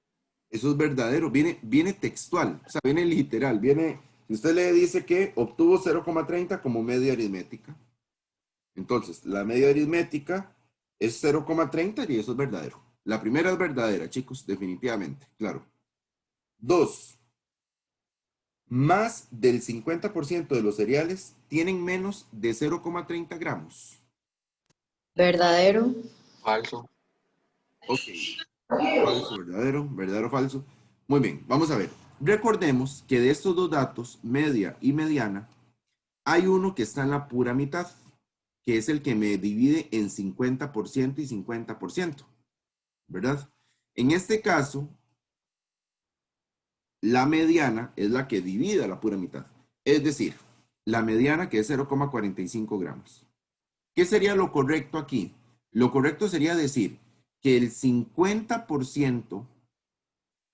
S1: Eso es verdadero, viene textual, o sea, viene literal, si usted le dice que obtuvo 0,30 como media aritmética, entonces la media aritmética es 0,30 y eso es verdadero. La primera es verdadera, chicos, definitivamente, claro. Dos, más del 50% de los cereales tienen menos de 0,30 gramos.
S7: Verdadero.
S3: Falso.
S1: Ok, falso, verdadero, verdadero, falso. Muy bien, vamos a ver. Recordemos que de estos dos datos, media y mediana, hay uno que está en la pura mitad, que es el que me divide en 50% y 50%, ¿verdad? En este caso, la mediana es la que divide a la pura mitad. Es decir, la mediana que es 0,45 gramos. ¿Qué sería lo correcto aquí? Lo correcto sería decir que el 50%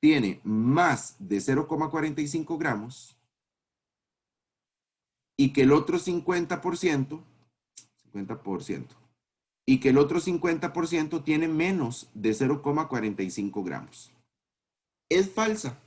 S1: tiene más de 0,45 gramos y que el otro 50%, y que el otro 50% tiene menos de 0,45 gramos. Es falsa,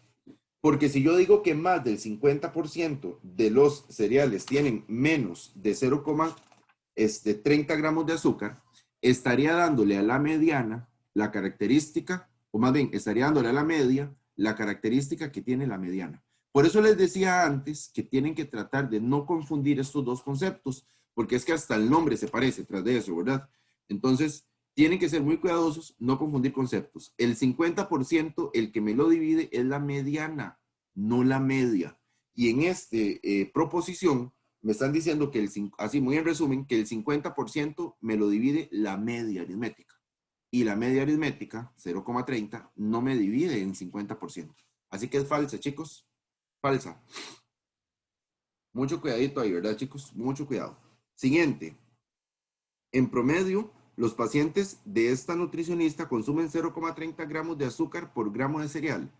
S1: porque si yo digo que más del 50% de los cereales tienen menos de 0,30 gramos de azúcar, estaría dándole a la mediana la característica, o más bien, estaría dándole a la media la característica que tiene la mediana. Por eso les decía antes que tienen que tratar de no confundir estos dos conceptos, porque es que hasta el nombre se parece tras de eso, ¿verdad? Entonces, tienen que ser muy cuidadosos, no confundir conceptos. El 50%, el que me lo divide es la mediana, no la media. Y en este proposición, me están diciendo que así muy en resumen, que el 50% me lo divide la media aritmética. Y la media aritmética, 0,30, no me divide en 50%. Así que es falsa, chicos. Falsa. Mucho cuidadito ahí, ¿verdad, chicos? Mucho cuidado. Siguiente. En promedio, los pacientes de esta nutricionista consumen 0,30 gramos de azúcar por gramo de cereal.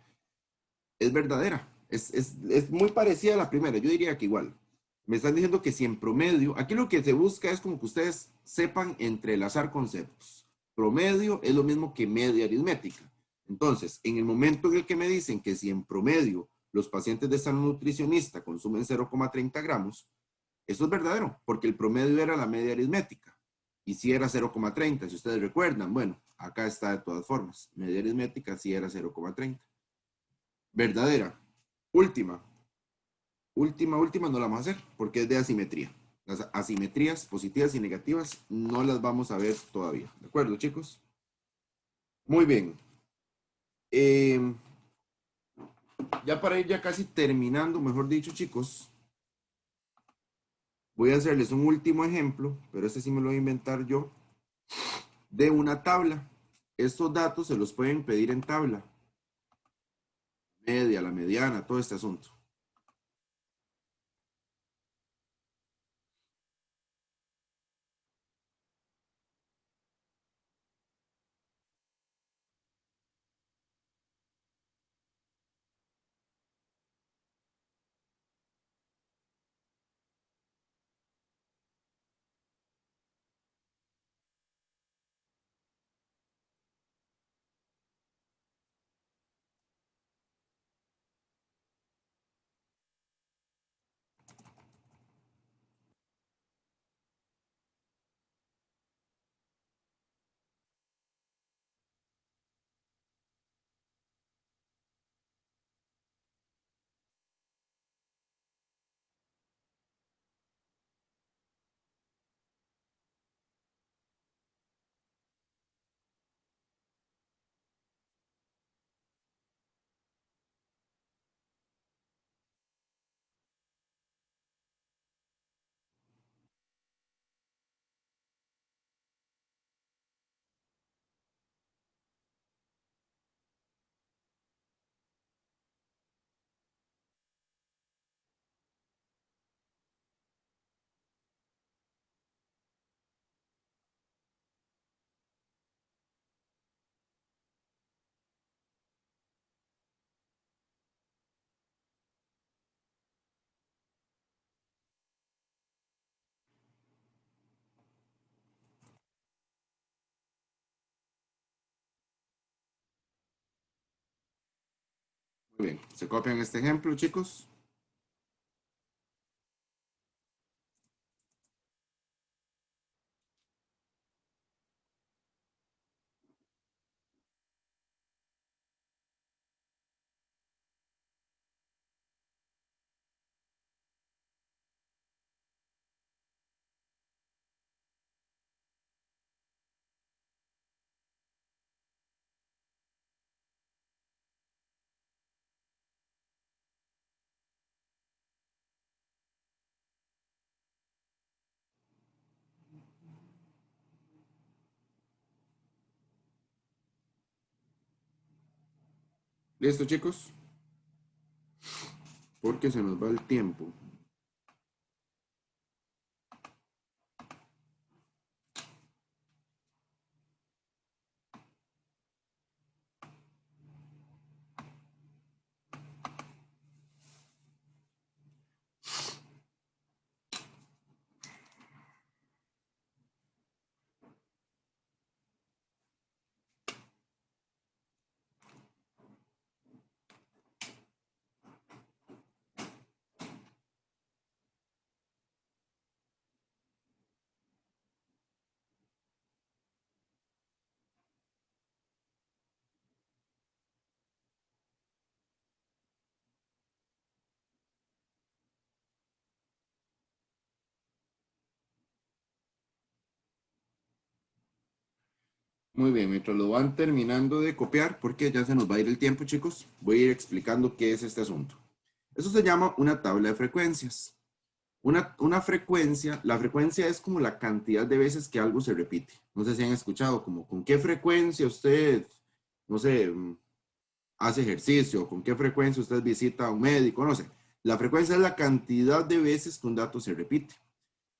S1: Es verdadera. Es muy parecida a la primera. Yo diría que igual. Me están diciendo que si en promedio, aquí lo que se busca es como que ustedes sepan entrelazar conceptos. Promedio es lo mismo que media aritmética. Entonces, en el momento en el que me dicen que si en promedio los pacientes de esta nutricionista consumen 0,30 gramos, eso es verdadero, porque el promedio era la media aritmética. Y si era 0,30, si ustedes recuerdan, bueno, acá está de todas formas. Media aritmética sí era 0,30. Verdadera. Última. Última no la vamos a hacer porque es de asimetría. Las asimetrías positivas y negativas no las vamos a ver todavía. ¿De acuerdo, chicos? Muy bien. Ya para ir ya casi terminando, mejor dicho, chicos, voy a hacerles un último ejemplo, pero este sí me lo voy a inventar yo, de una tabla. Estos datos se los pueden pedir en tabla. Media, la mediana, todo este asunto. Muy bien. ¿Se copian este ejemplo, chicos? ¿Listo, chicos? Porque se nos va el tiempo. Muy bien, mientras lo van terminando de copiar, porque ya se nos va a ir el tiempo, chicos, voy a ir explicando qué es este asunto. Eso se llama una tabla de frecuencias. Una frecuencia, la frecuencia es como la cantidad de veces que algo se repite. No sé si han escuchado, como con qué frecuencia usted, no sé, hace ejercicio, con qué frecuencia usted visita a un médico, no sé. La frecuencia es la cantidad de veces que un dato se repite.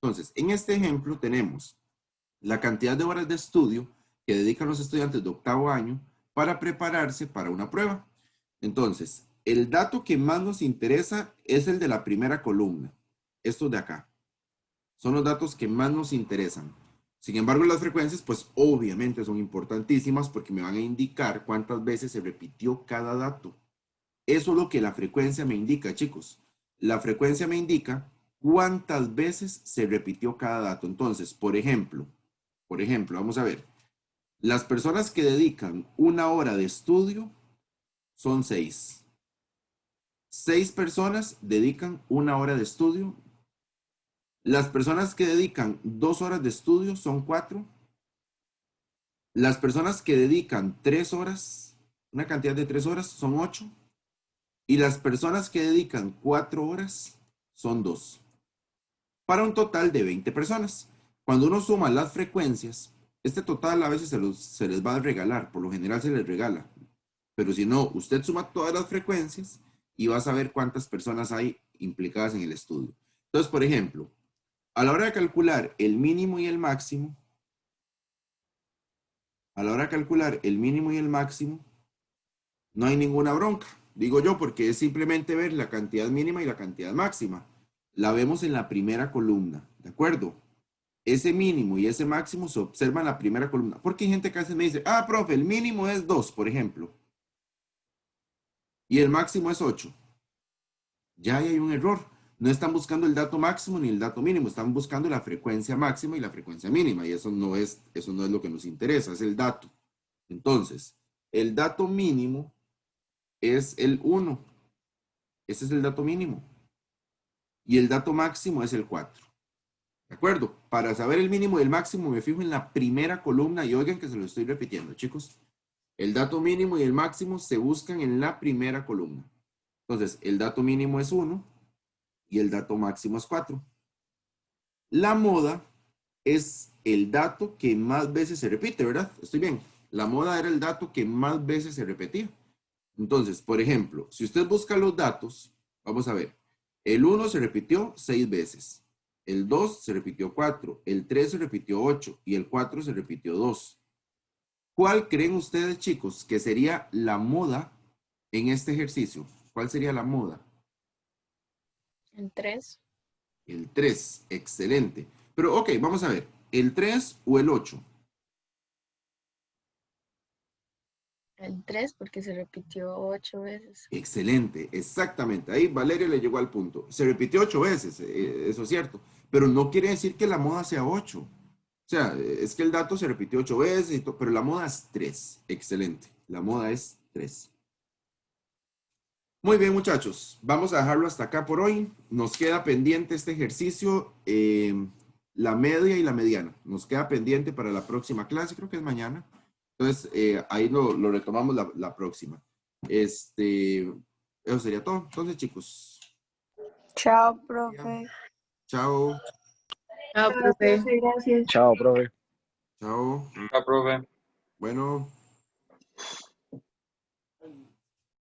S1: Entonces, en este ejemplo tenemos la cantidad de horas de estudio que dedican los estudiantes de octavo año para prepararse para una prueba. Entonces, el dato que más nos interesa es el de la primera columna. Estos de acá. Son los datos que más nos interesan. Sin embargo, las frecuencias, pues obviamente son importantísimas porque me van a indicar cuántas veces se repitió cada dato. Eso es lo que la frecuencia me indica, chicos. La frecuencia me indica cuántas veces se repitió cada dato. Entonces, por ejemplo, vamos a ver. Las personas que dedican una hora de estudio son 6. 6 personas dedican una hora de estudio. Las personas que dedican 2 horas de estudio son 4. Las personas que dedican 3 horas, una cantidad de 3 horas, son 8. Y las personas que dedican 4 horas son 2. Para un total de 20 personas. Cuando uno suma las frecuencias, este total a veces se les va a regalar, por lo general se les regala. Pero si no, usted suma todas las frecuencias y va a saber cuántas personas hay implicadas en el estudio. Entonces, por ejemplo, a la hora de calcular el mínimo y el máximo, no hay ninguna bronca. Digo yo, porque es simplemente ver la cantidad mínima y la cantidad máxima. La vemos en la primera columna, ¿de acuerdo? Ese mínimo y ese máximo se observa en la primera columna. Porque hay gente que a veces me dice, ah, profe, el mínimo es 2, por ejemplo. Y el máximo es 8. Ya ahí hay un error. No están buscando el dato máximo ni el dato mínimo, están buscando la frecuencia máxima y la frecuencia mínima. Y eso no es lo que nos interesa, es el dato. Entonces, el dato mínimo es el 1. Ese es el dato mínimo. Y el dato máximo es el 4. ¿De acuerdo? Para saber el mínimo y el máximo me fijo en la primera columna y oigan que se lo estoy repitiendo, chicos. El dato mínimo y el máximo se buscan en la primera columna. Entonces, el dato mínimo es 1 y el dato máximo es 4. La moda es el dato que más veces se repite, ¿verdad? Estoy bien. La moda era el dato que más veces se repetía. Entonces, por ejemplo, si usted busca los datos, vamos a ver. El 1 se repitió 6 veces. El 2 se repitió 4. El 3 se repitió 8. Y el 4 se repitió 2. ¿Cuál creen ustedes, chicos, que sería la moda en este ejercicio? ¿Cuál sería la moda?
S2: El 3.
S1: El 3, excelente. Pero ok, vamos a ver, ¿el 3 o el 8?
S2: El 3 porque se repitió 8 veces.
S1: Excelente, exactamente. Ahí Valeria le llegó al punto. Se repitió 8 veces, eso es cierto, pero no quiere decir que la moda sea 8. O sea, es que el dato se repitió 8 veces, pero la moda es 3. Excelente, la moda es 3. Muy bien, muchachos, vamos a dejarlo hasta acá por hoy. Nos queda pendiente este ejercicio, la media y la mediana. Nos queda pendiente para la próxima clase, creo que es mañana. Entonces, ahí lo retomamos la próxima. Eso sería todo. Entonces, chicos,
S6: Chao, profe.
S1: chao,
S4: Chao, profe.
S6: Gracias.
S5: Chao, profe.
S1: chao.
S3: Ah, profe.
S1: Bueno.